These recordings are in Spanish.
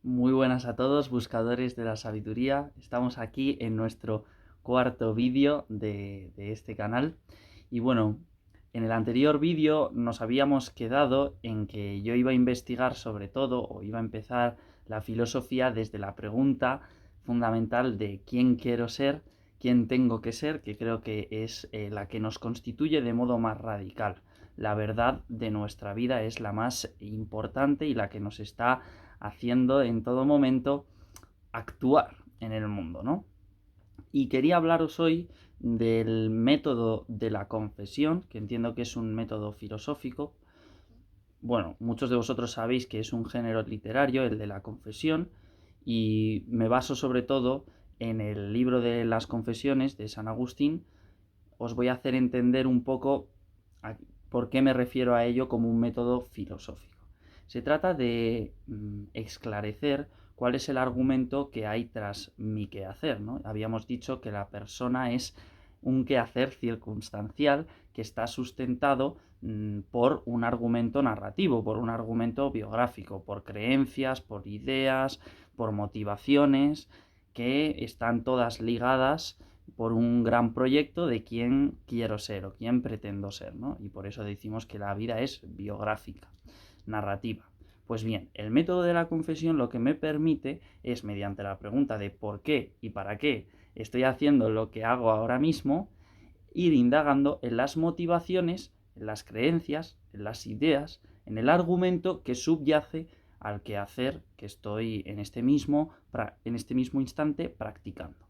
Muy buenas a todos, buscadores de la sabiduría. Estamos aquí en nuestro cuarto vídeo de este canal. Y bueno, en el anterior vídeo nos habíamos quedado en que yo iba a investigar sobre todo, o iba a empezar la filosofía desde la pregunta fundamental de quién quiero ser, quién tengo que ser, que creo que es la que nos constituye de modo más radical. La verdad de nuestra vida es la más importante y la que nos está haciendo en todo momento actuar en el mundo, ¿no? Y quería hablaros hoy del método de la confesión, que entiendo que es un método filosófico. Bueno, muchos de vosotros sabéis que es un género literario, el de la confesión, y me baso sobre todo en el libro de las confesiones de San Agustín. Os voy a hacer entender un poco por qué me refiero a ello como un método filosófico. Se trata de esclarecer cuál es el argumento que hay tras mi quehacer, ¿no? Habíamos dicho que la persona es un quehacer circunstancial que está sustentado por un argumento narrativo, por un argumento biográfico, por creencias, por ideas, por motivaciones que están todas ligadas por un gran proyecto de quién quiero ser o quién pretendo ser, ¿no? Y por eso decimos que la vida es biográfica, narrativa. Pues bien, el método de la confesión lo que me permite es, mediante la pregunta de por qué y para qué estoy haciendo lo que hago ahora mismo, ir indagando en las motivaciones, en las creencias, en las ideas, en el argumento que subyace al quehacer que estoy en este mismo instante practicando,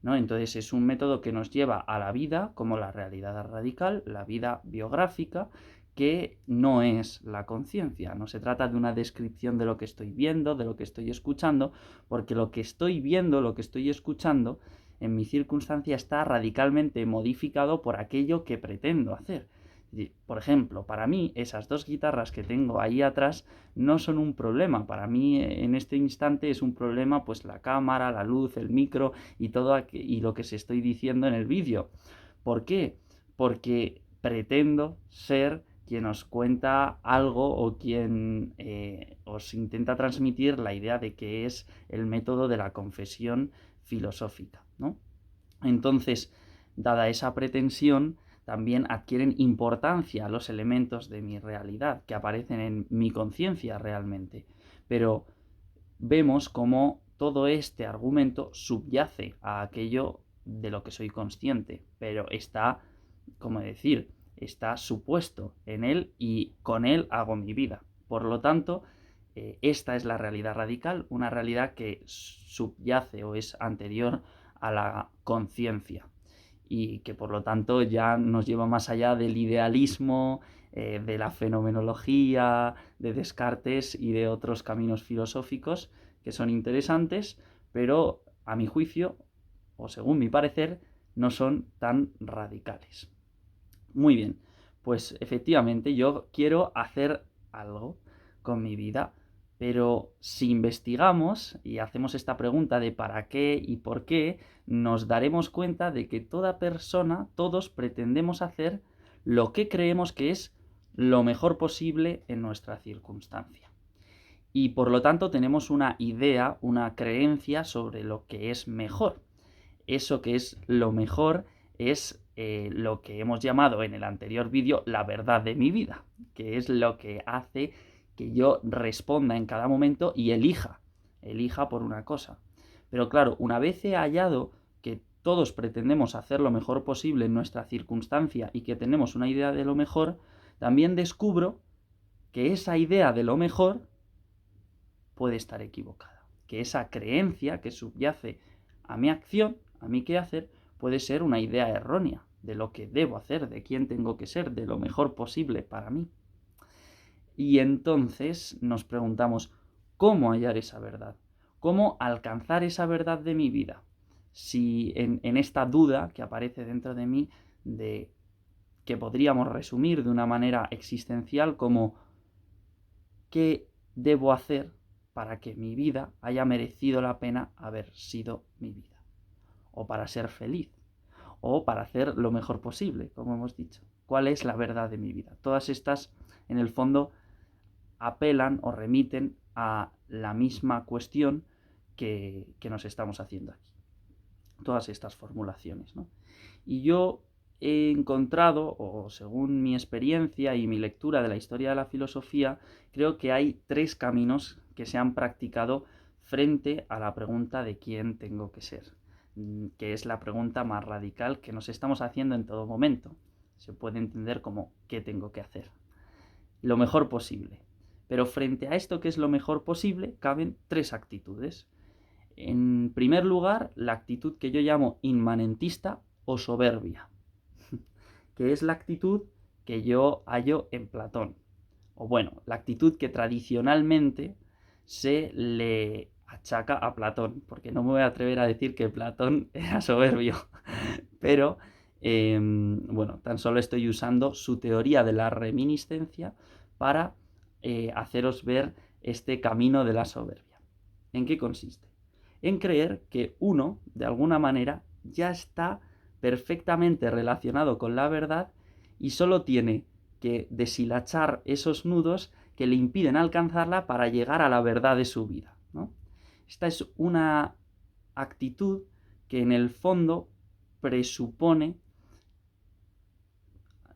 ¿no? Entonces es un método que nos lleva a la vida como la realidad radical, la vida biográfica, que no es la conciencia. No se trata de una descripción de lo que estoy viendo, de lo que estoy escuchando, porque lo que estoy viendo, lo que estoy escuchando, en mi circunstancia está radicalmente modificado por aquello que pretendo hacer. Por ejemplo, para mí esas dos guitarras que tengo ahí atrás no son un problema. Para mí en este instante es un problema pues la cámara, la luz, el micro y y lo que se estoy diciendo en el vídeo. ¿Por qué? Porque pretendo ser quien os cuenta algo o quien os intenta transmitir la idea de que es el método de la confesión filosófica, ¿no? Entonces, dada esa pretensión, también adquieren importancia los elementos de mi realidad que aparecen en mi conciencia realmente. Pero vemos cómo todo este argumento subyace a aquello de lo que soy consciente, pero está, como decir, está supuesto en él y con él hago mi vida. Por lo tanto, esta es la realidad radical, una realidad que subyace o es anterior a la conciencia y que por lo tanto ya nos lleva más allá del idealismo, de la fenomenología, de Descartes y de otros caminos filosóficos que son interesantes, pero a mi juicio, o según mi parecer, no son tan radicales. Muy bien, pues efectivamente yo quiero hacer algo con mi vida, pero si investigamos y hacemos esta pregunta de para qué y por qué, nos daremos cuenta de que toda persona, todos pretendemos hacer lo que creemos que es lo mejor posible en nuestra circunstancia. Y por lo tanto tenemos una idea, una creencia sobre lo que es mejor. Eso que es lo mejor es lo que hemos llamado en el anterior vídeo la verdad de mi vida, que es lo que hace que yo responda en cada momento y elija por una cosa. Pero claro, una vez he hallado que todos pretendemos hacer lo mejor posible en nuestra circunstancia y que tenemos una idea de lo mejor, también descubro que esa idea de lo mejor puede estar equivocada. Que esa creencia que subyace a mi acción, a mi quehacer, puede ser una idea errónea de lo que debo hacer, de quién tengo que ser, de lo mejor posible para mí. Y entonces nos preguntamos, ¿cómo hallar esa verdad? ¿Cómo alcanzar esa verdad de mi vida? Si en esta duda que aparece dentro de mí, de que podríamos resumir de una manera existencial como ¿qué debo hacer para que mi vida haya merecido la pena haber sido mi vida? O para ser feliz, o para hacer lo mejor posible, como hemos dicho. ¿Cuál es la verdad de mi vida? Todas estas, en el fondo, apelan o remiten a la misma cuestión que nos estamos haciendo aquí. Todas estas formulaciones, ¿no? Y yo he encontrado, o según mi experiencia y mi lectura de la historia de la filosofía, creo que hay 3 caminos que se han practicado frente a la pregunta de quién tengo que ser, que es la pregunta más radical que nos estamos haciendo en todo momento. Se puede entender como ¿qué tengo que hacer? Lo mejor posible. Pero frente a esto que es lo mejor posible, caben 3 actitudes. En primer lugar, la actitud que yo llamo inmanentista o soberbia, que es la actitud que yo hallo en Platón. O bueno, la actitud que tradicionalmente se le achaca a Platón, porque no me voy a atrever a decir que Platón era soberbio, pero bueno, tan solo estoy usando su teoría de la reminiscencia para haceros ver este camino de la soberbia. ¿En qué consiste? En creer que uno, de alguna manera, ya está perfectamente relacionado con la verdad y solo tiene que deshilachar esos nudos que le impiden alcanzarla para llegar a la verdad de su vida, ¿no? Esta es una actitud que en el fondo presupone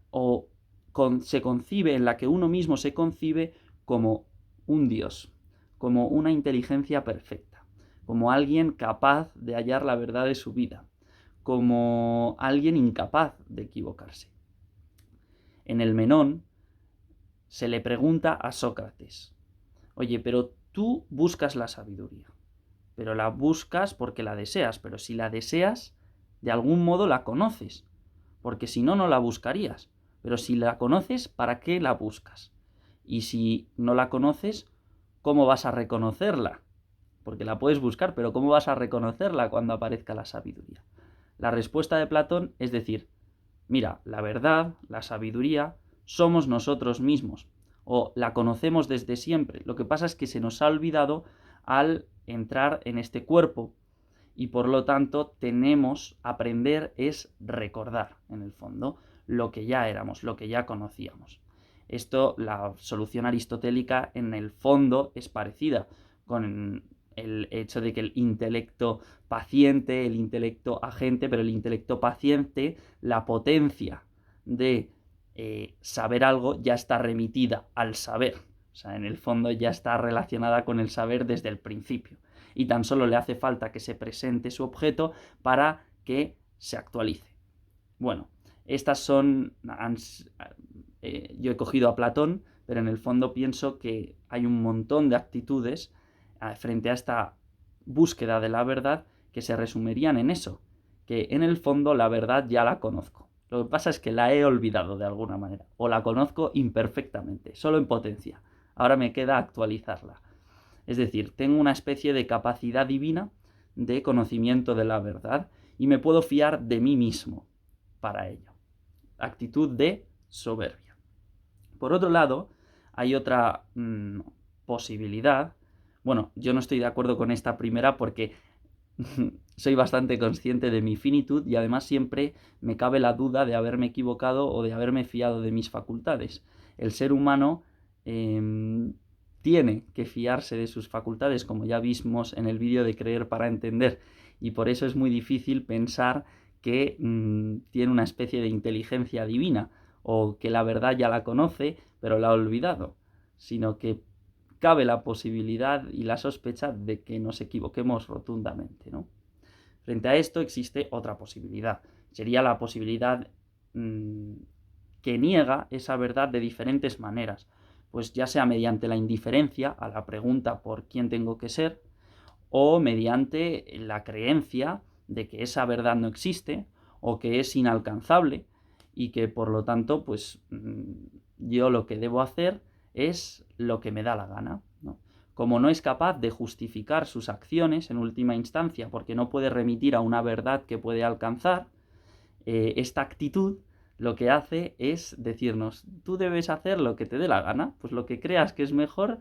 o se concibe, en la que uno mismo se concibe como un Dios, como una inteligencia perfecta, como alguien capaz de hallar la verdad de su vida, como alguien incapaz de equivocarse. En el Menón se le pregunta a Sócrates: oye, pero tú buscas la sabiduría, pero la buscas porque la deseas, pero si la deseas, de algún modo la conoces, porque si no, no la buscarías. Pero si la conoces, ¿para qué la buscas? Y si no la conoces, ¿cómo vas a reconocerla? Porque la puedes buscar, pero ¿cómo vas a reconocerla cuando aparezca la sabiduría? La respuesta de Platón es decir, mira, la verdad, la sabiduría, somos nosotros mismos, o la conocemos desde siempre. Lo que pasa es que se nos ha olvidado al entrar en este cuerpo, y por lo tanto aprender es recordar, en el fondo, lo que ya éramos, lo que ya conocíamos. Esto, la solución aristotélica, en el fondo, es parecida con el hecho de que el intelecto paciente, el intelecto agente, pero el intelecto paciente, la potencia de saber algo ya está remitida al saber. O sea, en el fondo ya está relacionada con el saber desde el principio. Y tan solo le hace falta que se presente su objeto para que se actualice. Bueno, estas son... yo he cogido a Platón, pero en el fondo pienso que hay un montón de actitudes frente a esta búsqueda de la verdad que se resumirían en eso, que en el fondo la verdad ya la conozco. Lo que pasa es que la he olvidado de alguna manera, o la conozco imperfectamente, solo en potencia. Ahora me queda actualizarla. Es decir, tengo una especie de capacidad divina de conocimiento de la verdad y me puedo fiar de mí mismo para ello. Actitud de soberbia. Por otro lado, hay otra posibilidad. Bueno, yo no estoy de acuerdo con esta primera porque soy bastante consciente de mi finitud y además siempre me cabe la duda de haberme equivocado o de haberme fiado de mis facultades. El ser humano tiene que fiarse de sus facultades, como ya vimos en el vídeo de Creer para Entender, y por eso es muy difícil pensar que tiene una especie de inteligencia divina o que la verdad ya la conoce pero la ha olvidado, sino que cabe la posibilidad y la sospecha de que nos equivoquemos rotundamente, ¿no? Frente a esto existe otra posibilidad. Sería la posibilidad que niega esa verdad de diferentes maneras. Pues ya sea mediante la indiferencia a la pregunta por quién tengo que ser, o mediante la creencia de que esa verdad no existe o que es inalcanzable y que por lo tanto pues yo lo que debo hacer es lo que me da la gana, ¿no? Como no es capaz de justificar sus acciones en última instancia porque no puede remitir a una verdad que puede alcanzar, esta actitud lo que hace es decirnos, tú debes hacer lo que te dé la gana, pues lo que creas que es mejor,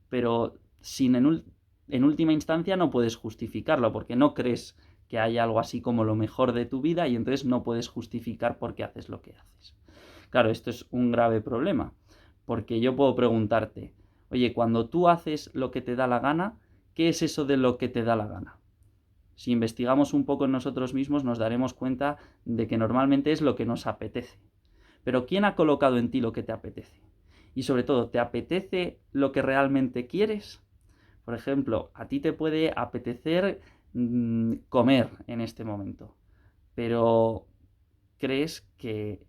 pero sin en última instancia no puedes justificarlo porque no crees que haya algo así como lo mejor de tu vida y entonces no puedes justificar por qué haces lo que haces. Claro, esto es un grave problema, porque yo puedo preguntarte, Oye, cuando tú haces lo que te da la gana, ¿qué es eso de lo que te da la gana? Si investigamos un poco en nosotros mismos, nos daremos cuenta de que normalmente es lo que nos apetece. Pero ¿quién ha colocado en ti lo que te apetece? Y sobre todo, ¿te apetece lo que realmente quieres? Por ejemplo, a ti te puede apetecer comer en este momento, pero crees que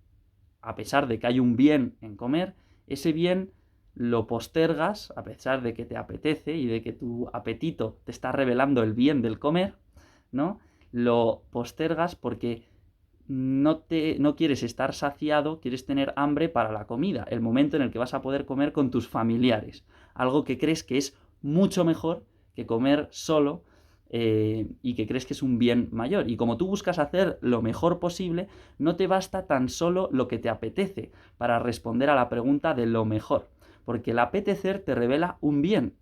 a pesar de que hay un bien en comer, ese bien lo postergas a pesar de que te apetece y de que tu apetito te está revelando el bien del comer, ¿no? Lo postergas porque no quieres estar saciado, quieres tener hambre para la comida, el momento en el que vas a poder comer con tus familiares, algo que crees que es mucho mejor que comer solo y que crees que es un bien mayor. Y como tú buscas hacer lo mejor posible, no te basta tan solo lo que te apetece para responder a la pregunta de lo mejor, porque el apetecer te revela un bien,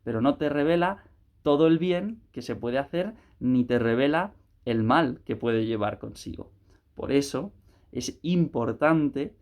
pero no te revela todo el bien que se puede hacer, ni te revela el mal que puede llevar consigo. Por eso es importante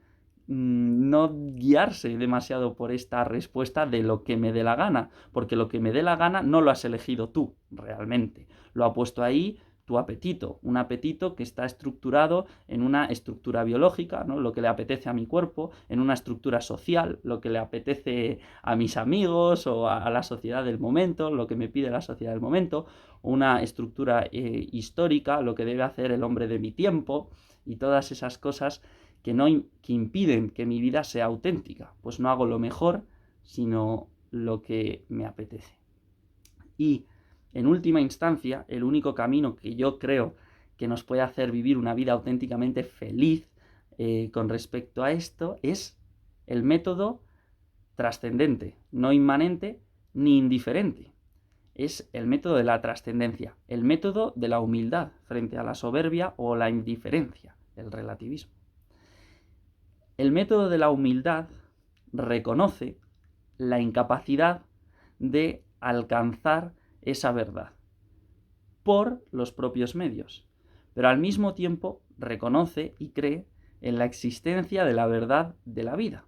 no guiarse demasiado por esta respuesta de lo que me dé la gana, porque lo que me dé la gana no lo has elegido tú, realmente. Lo ha puesto ahí tu apetito, un apetito que está estructurado en una estructura biológica, ¿no? Lo que le apetece a mi cuerpo, en una estructura social, lo que le apetece a mis amigos o a la sociedad del momento, lo que me pide la sociedad del momento, una estructura histórica, lo que debe hacer el hombre de mi tiempo y todas esas cosas que impiden que mi vida sea auténtica, pues no hago lo mejor, sino lo que me apetece. Y, en última instancia, el único camino que yo creo que nos puede hacer vivir una vida auténticamente feliz con respecto a esto es el método trascendente, no inmanente ni indiferente. Es el método de la trascendencia, el método de la humildad frente a la soberbia o la indiferencia, el relativismo. El método de la humildad reconoce la incapacidad de alcanzar esa verdad por los propios medios, pero al mismo tiempo reconoce y cree en la existencia de la verdad de la vida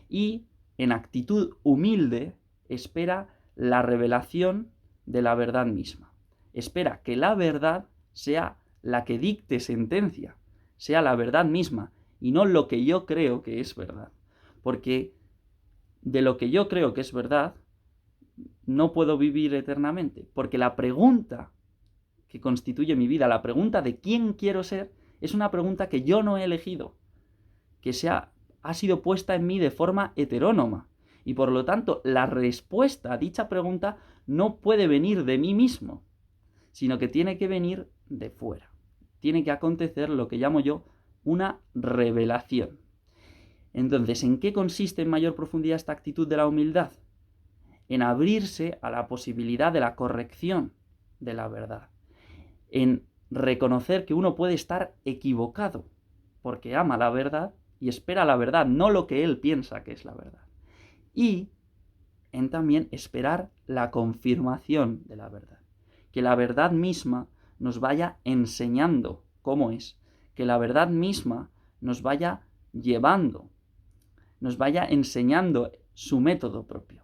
y, en actitud humilde, espera la revelación de la verdad misma. Espera que la verdad sea la que dicte sentencia, sea la verdad misma y no lo que yo creo que es verdad. Porque de lo que yo creo que es verdad, no puedo vivir eternamente. Porque la pregunta que constituye mi vida, la pregunta de quién quiero ser, es una pregunta que yo no he elegido, que ha sido puesta en mí de forma heterónoma. Y por lo tanto, la respuesta a dicha pregunta no puede venir de mí mismo, sino que tiene que venir de fuera. Tiene que acontecer lo que llamo yo una revelación. Entonces, ¿en qué consiste en mayor profundidad esta actitud de la humildad? En abrirse a la posibilidad de la corrección de la verdad. En reconocer que uno puede estar equivocado, porque ama la verdad y espera la verdad, no lo que él piensa que es la verdad. Y en también esperar la confirmación de la verdad. Que la verdad misma nos vaya enseñando cómo es. Que la verdad misma nos vaya llevando, nos vaya enseñando su método propio.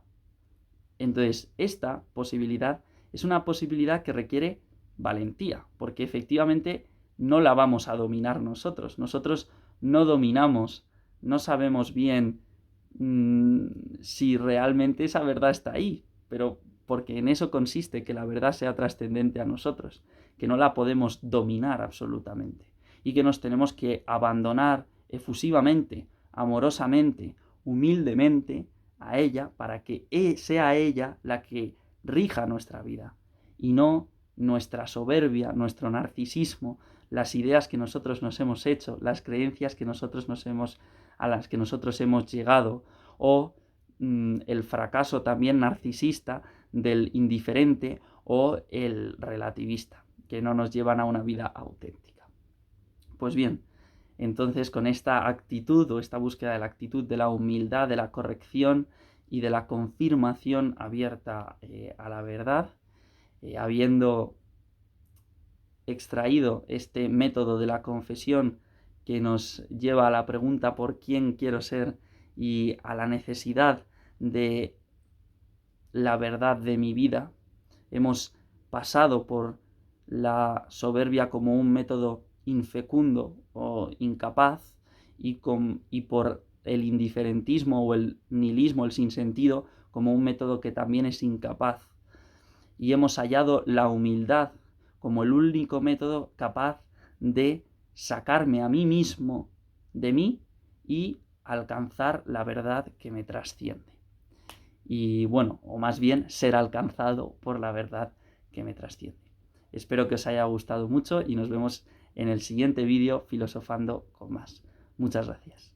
Entonces, esta posibilidad es una posibilidad que requiere valentía, porque efectivamente no la vamos a dominar nosotros. Nosotros no dominamos, no sabemos bien si realmente esa verdad está ahí, pero porque en eso consiste que la verdad sea trascendente a nosotros, que no la podemos dominar absolutamente y que nos tenemos que abandonar efusivamente, amorosamente, humildemente a ella para que sea ella la que rija nuestra vida y no nuestra soberbia, nuestro narcisismo, las ideas que nosotros nos hemos hecho, las creencias que a las que nosotros hemos llegado, o el fracaso también narcisista del indiferente o el relativista, que no nos llevan a una vida auténtica. Pues bien, entonces con esta actitud o esta búsqueda de la actitud de la humildad, de la corrección y de la confirmación abierta a la verdad, habiendo extraído este método de la confesión que nos lleva a la pregunta por quién quiero ser y a la necesidad de la verdad de mi vida. Hemos pasado por la soberbia como un método infecundo o incapaz y por el indiferentismo o el nihilismo, el sinsentido, como un método que también es incapaz. Y hemos hallado la humildad como el único método capaz de sacarme a mí mismo de mí y alcanzar la verdad que me trasciende. Y bueno, o más bien ser alcanzado por la verdad que me trasciende. Espero que os haya gustado mucho y nos vemos en el siguiente vídeo filosofando con más. Muchas gracias.